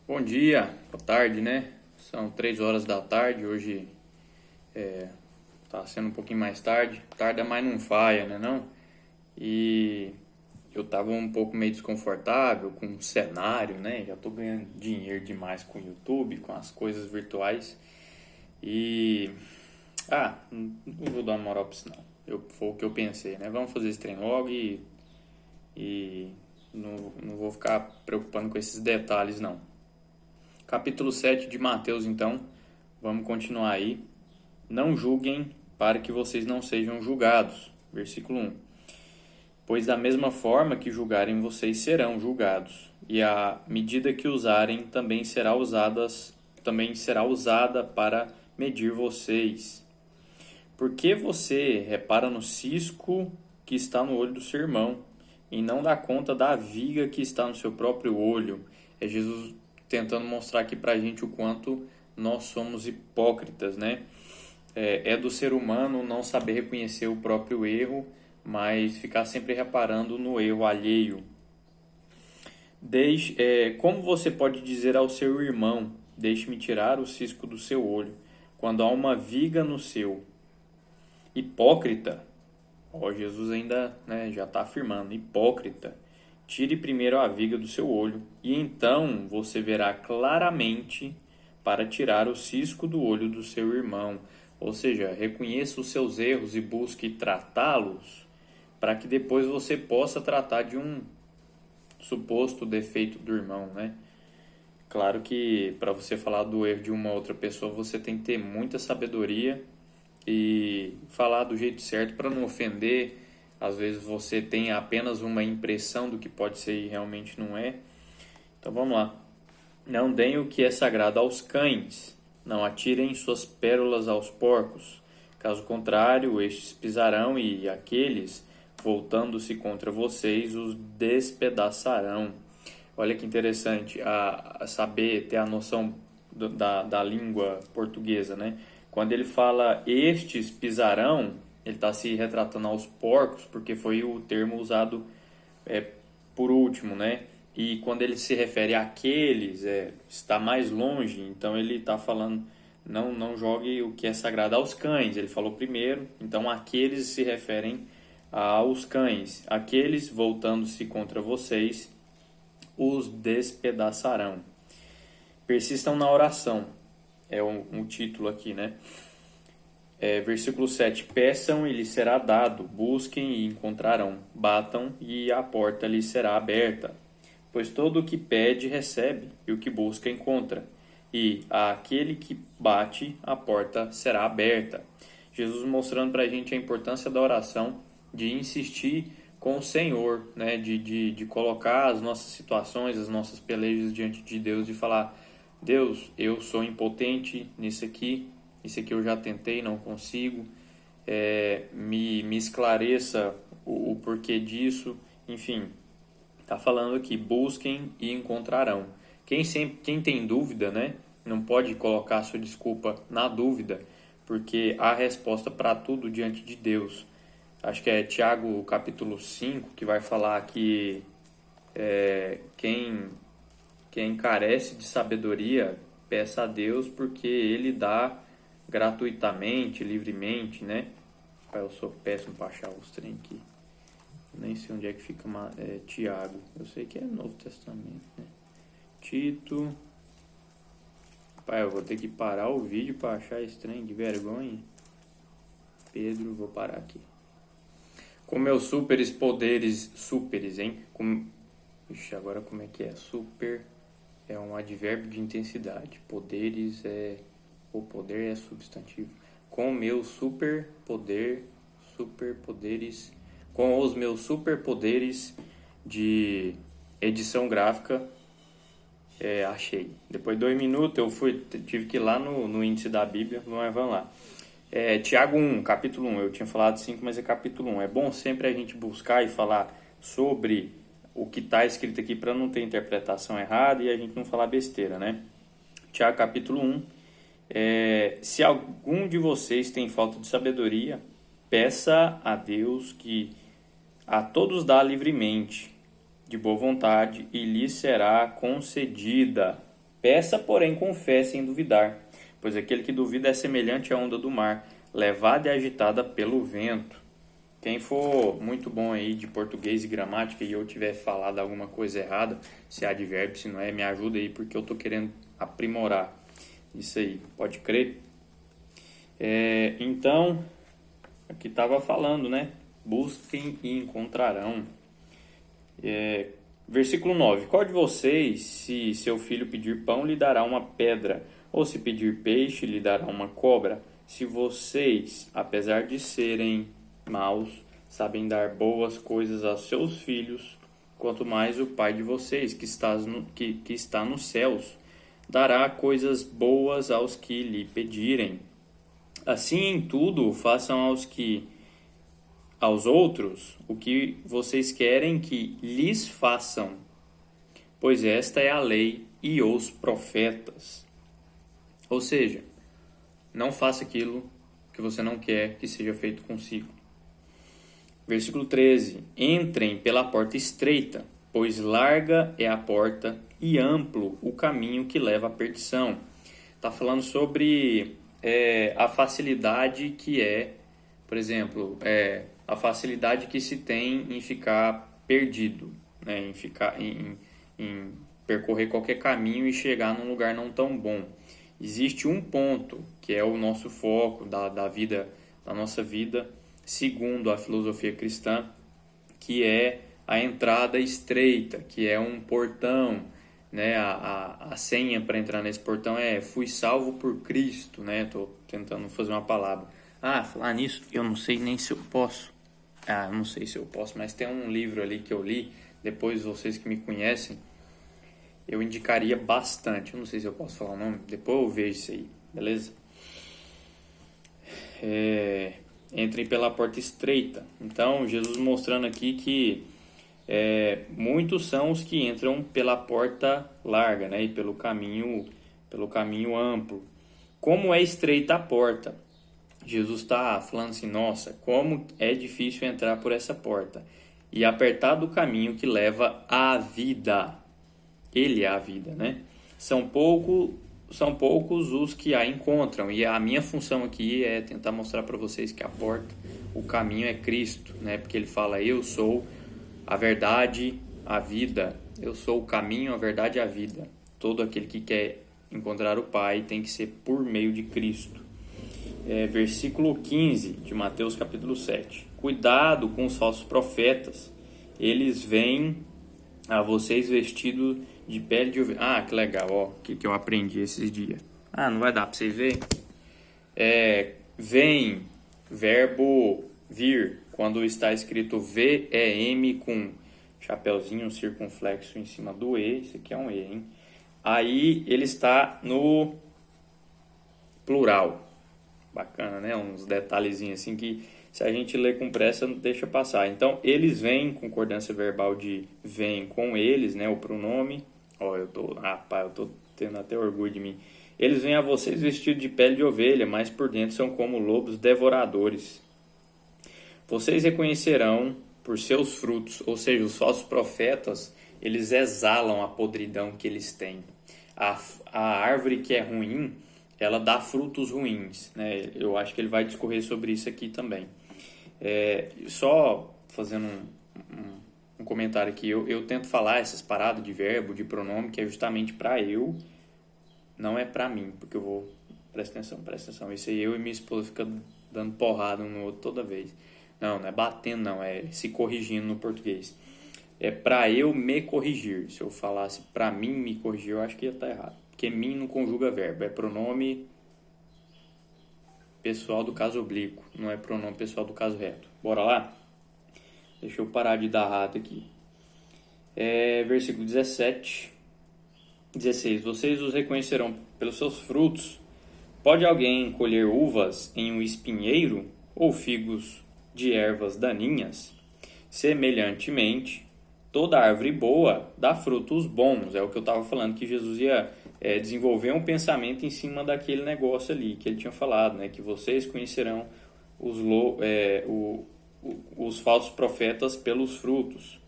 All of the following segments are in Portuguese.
Bom dia, boa tarde, né? São 3 horas da tarde, hoje tá sendo um pouquinho mais tarde. Tarde mas não falha, né não? E eu tava um pouco meio desconfortável com o cenário, né? Já tô ganhando dinheiro demais com o YouTube, com as coisas virtuais. E... não vou dar uma moral pra isso não. Foi o que eu pensei, né? Vamos fazer esse trem logo e não vou ficar preocupando com esses detalhes não. Capítulo 7 de Mateus, então, vamos continuar aí. Não julguem para que vocês não sejam julgados. Versículo 1. Pois da mesma forma que julgarem vocês serão julgados, e a medida que usarem também será usada para medir vocês. Por que você repara no cisco que está no olho do seu irmão e não dá conta da viga que está no seu próprio olho? É Jesus tentando mostrar aqui pra gente o quanto nós somos hipócritas, né? É do ser humano não saber reconhecer o próprio erro, mas ficar sempre reparando no erro alheio. Como você pode dizer ao seu irmão, deixe-me tirar o cisco do seu olho, quando há uma viga no seu? Hipócrita, Jesus ainda, né, já está afirmando, hipócrita, tire primeiro a viga do seu olho, e então você verá claramente para tirar o cisco do olho do seu irmão. Ou seja, reconheça os seus erros e busque tratá-los, para que depois você possa tratar de um suposto defeito do irmão, né? Claro que para você falar do erro de uma outra pessoa, você tem que ter muita sabedoria e falar do jeito certo para não ofender. Às vezes você tem apenas uma impressão do que pode ser e realmente não é. Então vamos lá. Não deem o que é sagrado aos cães, não atirem suas pérolas aos porcos. Caso contrário, estes pisarão e aqueles, voltando-se contra vocês, os despedaçarão. Olha que interessante a saber, ter a noção da língua portuguesa, né? Quando ele fala estes pisarão, ele está se retratando aos porcos, porque foi o termo usado por último, né? E quando ele se refere àqueles, está mais longe, então ele está falando, não jogue o que é sagrado aos cães. Ele falou primeiro, então aqueles se referem aos cães. Aqueles, voltando-se contra vocês, os despedaçarão. Persistam na oração, é um título aqui, né? Versículo 7. Peçam e lhes será dado, busquem e encontrarão, batam e a porta lhes será aberta. Pois todo o que pede recebe, e o que busca encontra, e àquele que bate a porta será aberta. Jesus mostrando para a gente a importância da oração, de insistir com o Senhor, né? de colocar as nossas situações, as nossas pelejas diante de Deus, de falar, Deus, eu sou impotente nisso aqui, isso aqui eu já tentei, não consigo, me esclareça o porquê disso, enfim. Está falando aqui, busquem e encontrarão. Quem tem dúvida, né, não pode colocar sua desculpa na dúvida, porque há resposta para tudo diante de Deus. Acho que é Tiago capítulo 5 que vai falar que quem carece de sabedoria, peça a Deus porque Ele dá gratuitamente, livremente, né? Eu sou péssimo para achar os trem aqui. Nem sei onde é que fica Tiago. Eu sei que é Novo Testamento, né? Tito. Pai, eu vou ter que parar o vídeo para achar esse trem de vergonha. Pedro, vou parar aqui. Com meus superes poderes, superes, hein? Ixi, agora como é que é? Super é um advérbio de intensidade. Poderes o poder é substantivo. Com meus superpoderes, com os meus superpoderes de edição gráfica, achei. Depois de 2 minutos tive que ir lá no índice da Bíblia, mas vamos lá. Tiago 1, capítulo 1, eu tinha falado 5, mas é capítulo 1. É bom sempre a gente buscar e falar sobre o que está escrito aqui para não ter interpretação errada e a gente não falar besteira, né? Tiago capítulo 1. Se algum de vocês tem falta de sabedoria, peça a Deus que a todos dá livremente, de boa vontade, e lhe será concedida. Peça, porém, com fé, sem duvidar, pois aquele que duvida é semelhante à onda do mar, levada e agitada pelo vento. Quem for muito bom aí de português e gramática e eu tiver falado alguma coisa errada, se é advérbio, se não é, me ajuda aí, porque eu estou querendo aprimorar isso aí, pode crer? Então, aqui estava falando, né? Busquem e encontrarão. Versículo 9. Qual de vocês, se seu filho pedir pão, lhe dará uma pedra? Ou se pedir peixe, lhe dará uma cobra? Se vocês, apesar de serem maus, sabem dar boas coisas aos seus filhos, quanto mais o Pai de vocês, que está nos céus, dará coisas boas aos que lhe pedirem. Assim, em tudo, façam aos outros o que vocês querem que lhes façam, pois esta é a lei e os profetas. Ou seja, não faça aquilo que você não quer que seja feito consigo. Versículo 13. Entrem pela porta estreita, pois larga é a porta e amplo o caminho que leva à perdição. Está falando sobre a facilidade que por exemplo, a facilidade que se tem em ficar perdido, né? Em percorrer qualquer caminho e chegar num lugar não tão bom. Existe um ponto que é o nosso foco da nossa vida, segundo a filosofia cristã, que é a entrada estreita, que é um portão, né? A senha para entrar nesse portão é fui salvo por Cristo, né? Estou tentando fazer uma palavra. Falar nisso, eu não sei nem se eu posso. Não sei se eu posso, mas tem um livro ali que eu li, depois vocês que me conhecem, eu indicaria bastante. Eu não sei se eu posso falar o nome, depois eu vejo isso aí, beleza? Entrem pela porta estreita. Então, Jesus mostrando aqui que muitos são os que entram pela porta larga, né? E pelo caminho amplo. Como é estreita a porta? Jesus está falando assim, nossa, como é difícil entrar por essa porta. E apertado o caminho que leva à vida. Ele é a vida, né? São poucos os que a encontram. E a minha função aqui é tentar mostrar para vocês que a porta, o caminho é Cristo, né? Porque ele fala, eu sou a verdade, a vida. Eu sou o caminho, a verdade e a vida. Todo aquele que quer encontrar o Pai tem que ser por meio de Cristo. Versículo 15 de Mateus capítulo 7. Cuidado com os falsos profetas. Eles vêm a vocês vestidos de pele de ovelha. Que legal, ó. O que eu aprendi esses dias. Não vai dar para vocês verem. Vem, verbo vir. Quando está escrito V-E-M com chapeuzinho circunflexo em cima do E. Isso aqui é um E, hein? Aí ele está no plural. Bacana, né? Uns detalhezinhos assim que se a gente ler com pressa não deixa passar. Então, eles vêm, concordância verbal de vem com eles, né? O pronome. Eu tô tendo até orgulho de mim. Eles vêm a vocês vestidos de pele de ovelha, mas por dentro são como lobos devoradores. Vocês reconhecerão por seus frutos, ou seja, os falsos profetas, eles exalam a podridão que eles têm. A árvore que é ruim, ela dá frutos ruins, né? Eu acho que ele vai discorrer sobre isso aqui também. Só fazendo um comentário aqui, eu tento falar essas paradas de verbo, de pronome, que é justamente para eu, não é para mim, porque eu vou... Presta atenção, isso aí eu e minha esposa fica dando porrada um no outro toda vez. Não é batendo não, é se corrigindo no português. É para eu me corrigir. Se eu falasse para mim me corrigir, eu acho que ia estar errado. Porque mim não conjuga verbo, é pronome pessoal do caso oblíquo, não é pronome pessoal do caso reto. Bora lá? Deixa eu parar de dar rato aqui. Versículo 16. Vocês os reconhecerão pelos seus frutos. Pode alguém colher uvas em um espinheiro ou figos de ervas daninhas? Semelhantemente, toda árvore boa dá frutos bons. É o que eu estava falando, que Jesus ia desenvolver um pensamento em cima daquele negócio ali que ele tinha falado, né? Que vocês conhecerão os falsos profetas pelos frutos.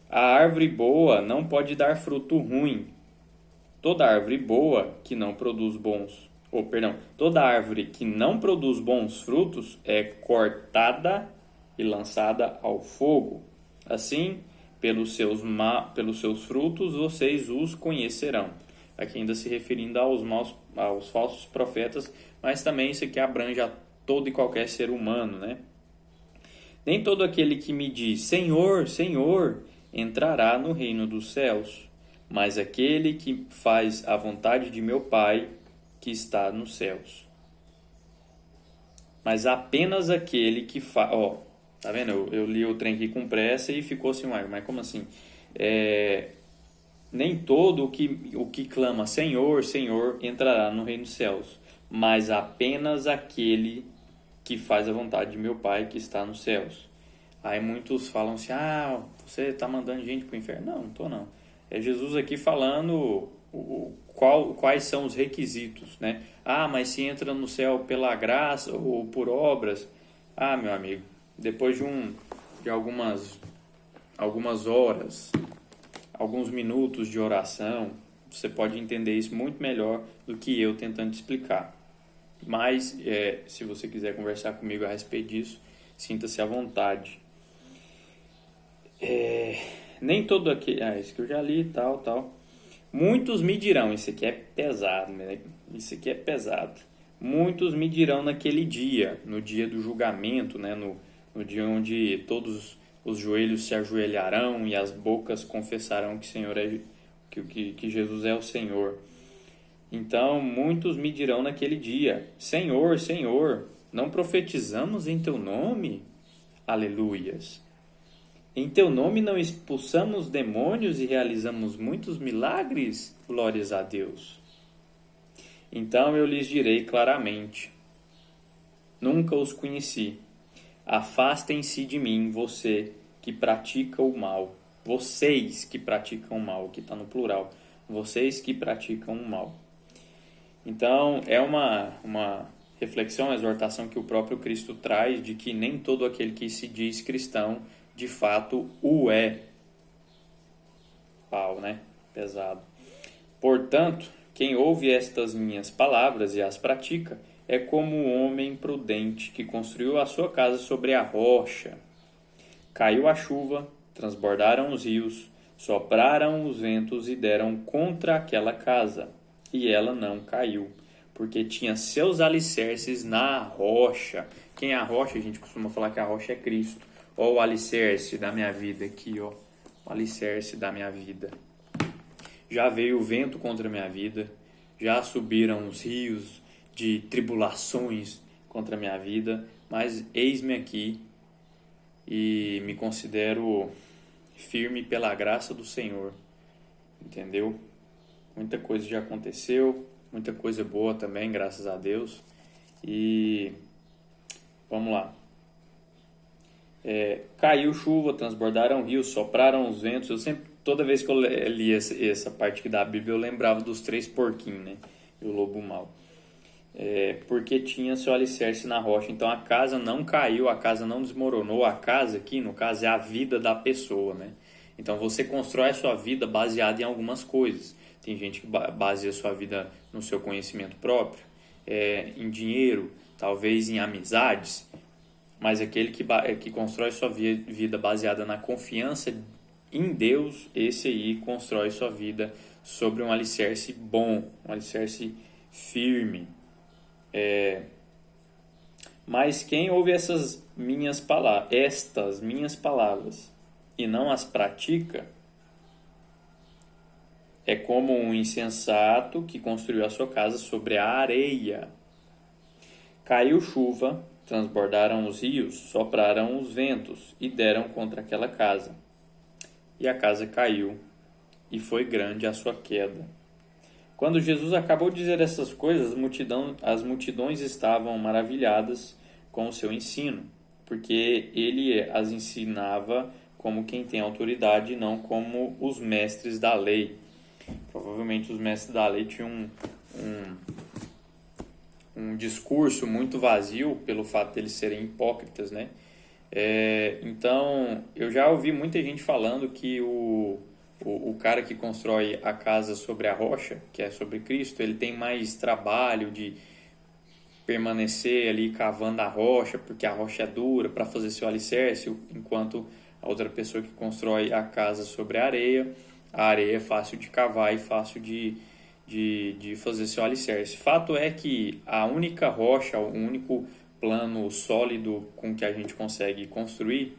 A árvore boa não pode dar fruto ruim, Toda árvore boa que não produz toda árvore que não produz bons frutos é cortada e lançada ao fogo. Assim, pelos seus frutos vocês os conhecerão. Aqui ainda se referindo aos falsos profetas, mas também isso aqui abrange a todo e qualquer ser humano, né? Nem todo aquele que me diz Senhor, Senhor, entrará no reino dos céus, mas aquele que faz a vontade de meu Pai que está nos céus. Mas apenas aquele que faz... Ó, tá vendo? Eu li o trem aqui com pressa e ficou assim, mas como assim? Nem todo o que clama Senhor, Senhor entrará no reino dos céus, mas apenas aquele que faz a vontade de meu Pai que está nos céus. Aí muitos falam assim, você está mandando gente para o inferno. Não, não estou não. É Jesus aqui falando quais são os requisitos, né? Mas se entra no céu pela graça ou por obras. Meu amigo, depois de algumas horas, alguns minutos de oração, você pode entender isso muito melhor do que eu tentando explicar. Mas, se você quiser conversar comigo a respeito disso, sinta-se à vontade. Nem todo aquele... isso que eu já li, tal. Muitos me dirão, isso aqui é pesado, né? Isso aqui é pesado. Muitos me dirão naquele dia, no dia do julgamento, né? No dia onde todos os joelhos se ajoelharão e as bocas confessarão que Senhor que Jesus é o Senhor. Então, muitos me dirão naquele dia, Senhor, Senhor, não profetizamos em Teu nome? Aleluias. Em Teu nome não expulsamos demônios e realizamos muitos milagres? Glórias a Deus. Então eu lhes direi claramente, nunca os conheci. Afastem-se de mim, você que pratica o mal. Vocês que praticam o mal, que está no plural. Vocês que praticam o mal. Então, é uma reflexão, uma exortação que o próprio Cristo traz de que nem todo aquele que se diz cristão, de fato, o é. Pau, né? Pesado. Portanto, quem ouve estas minhas palavras e as pratica, é como um homem prudente que construiu a sua casa sobre a rocha. Caiu a chuva, transbordaram os rios, sopraram os ventos e deram contra aquela casa. E ela não caiu, porque tinha seus alicerces na rocha. Quem é a rocha? A gente costuma falar que a rocha é Cristo. Ó, o alicerce da minha vida aqui, ó. O alicerce da minha vida. Já veio o vento contra a minha vida, já subiram os rios de tribulações contra a minha vida, mas eis-me aqui e me considero firme pela graça do Senhor, entendeu? Muita coisa já aconteceu, muita coisa boa também, graças a Deus. E vamos lá. Caiu chuva, transbordaram rios, sopraram os ventos. Eu sempre, toda vez que eu li essa parte aqui da Bíblia, eu lembrava dos 3 porquinhos, né? E o lobo mau. Porque tinha seu alicerce na rocha. Então a casa não caiu, a casa não desmoronou. A casa aqui, no caso, é a vida da pessoa, né? Então você constrói a sua vida baseada em algumas coisas. Tem gente que baseia a sua vida no seu conhecimento próprio, em dinheiro, talvez em amizades. Mas aquele que constrói sua vida baseada na confiança em Deus, esse aí constrói sua vida sobre um alicerce bom, um alicerce firme. Mas quem ouve estas minhas palavras e não as pratica, é como um insensato que construiu a sua casa sobre a areia. Caiu chuva, transbordaram os rios, sopraram os ventos e deram contra aquela casa. E a casa caiu, e foi grande a sua queda. Quando Jesus acabou de dizer essas coisas, as multidões estavam maravilhadas com o seu ensino, porque ele as ensinava como quem tem autoridade e não como os mestres da lei. Provavelmente os mestres da lei tinham um discurso muito vazio pelo fato de eles serem hipócritas, né? Então, eu já ouvi muita gente falando que o O cara que constrói a casa sobre a rocha, que é sobre Cristo, ele tem mais trabalho de permanecer ali cavando a rocha, porque a rocha é dura para fazer seu alicerce, enquanto a outra pessoa que constrói a casa sobre a areia é fácil de cavar e fácil de fazer seu alicerce. Fato é que a única rocha, o único plano sólido com que a gente consegue construir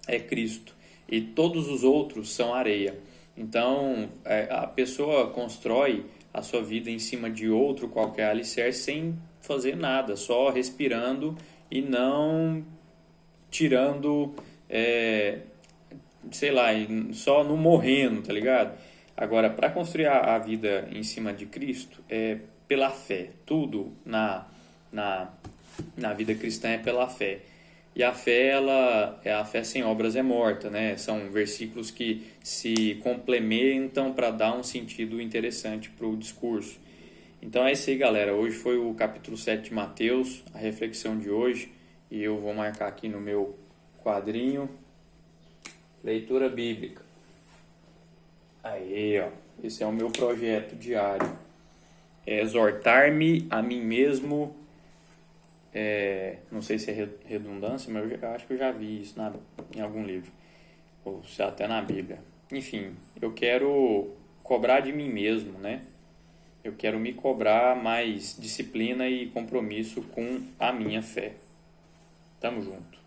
é Cristo. E todos os outros são areia. Então, a pessoa constrói a sua vida em cima de outro qualquer alicerce sem fazer nada, só respirando e não tirando, sei lá, só não morrendo, tá ligado? Agora, para construir a vida em cima de Cristo, é pela fé. Tudo na, na vida cristã é pela fé. E a fé, a fé sem obras é morta, né? São versículos que se complementam para dar um sentido interessante para o discurso. Então é isso aí, galera. Hoje foi o capítulo 7 de Mateus, a reflexão de hoje. E eu vou marcar aqui no meu quadrinho, leitura bíblica. Aí, ó. Esse é o meu projeto diário. É exortar-me a mim mesmo. Não sei se é redundância, mas eu acho que eu já vi isso em algum livro. Ou se até na Bíblia. Enfim, eu quero cobrar de mim mesmo, né? Eu quero me cobrar mais disciplina e compromisso com a minha fé. Tamo junto.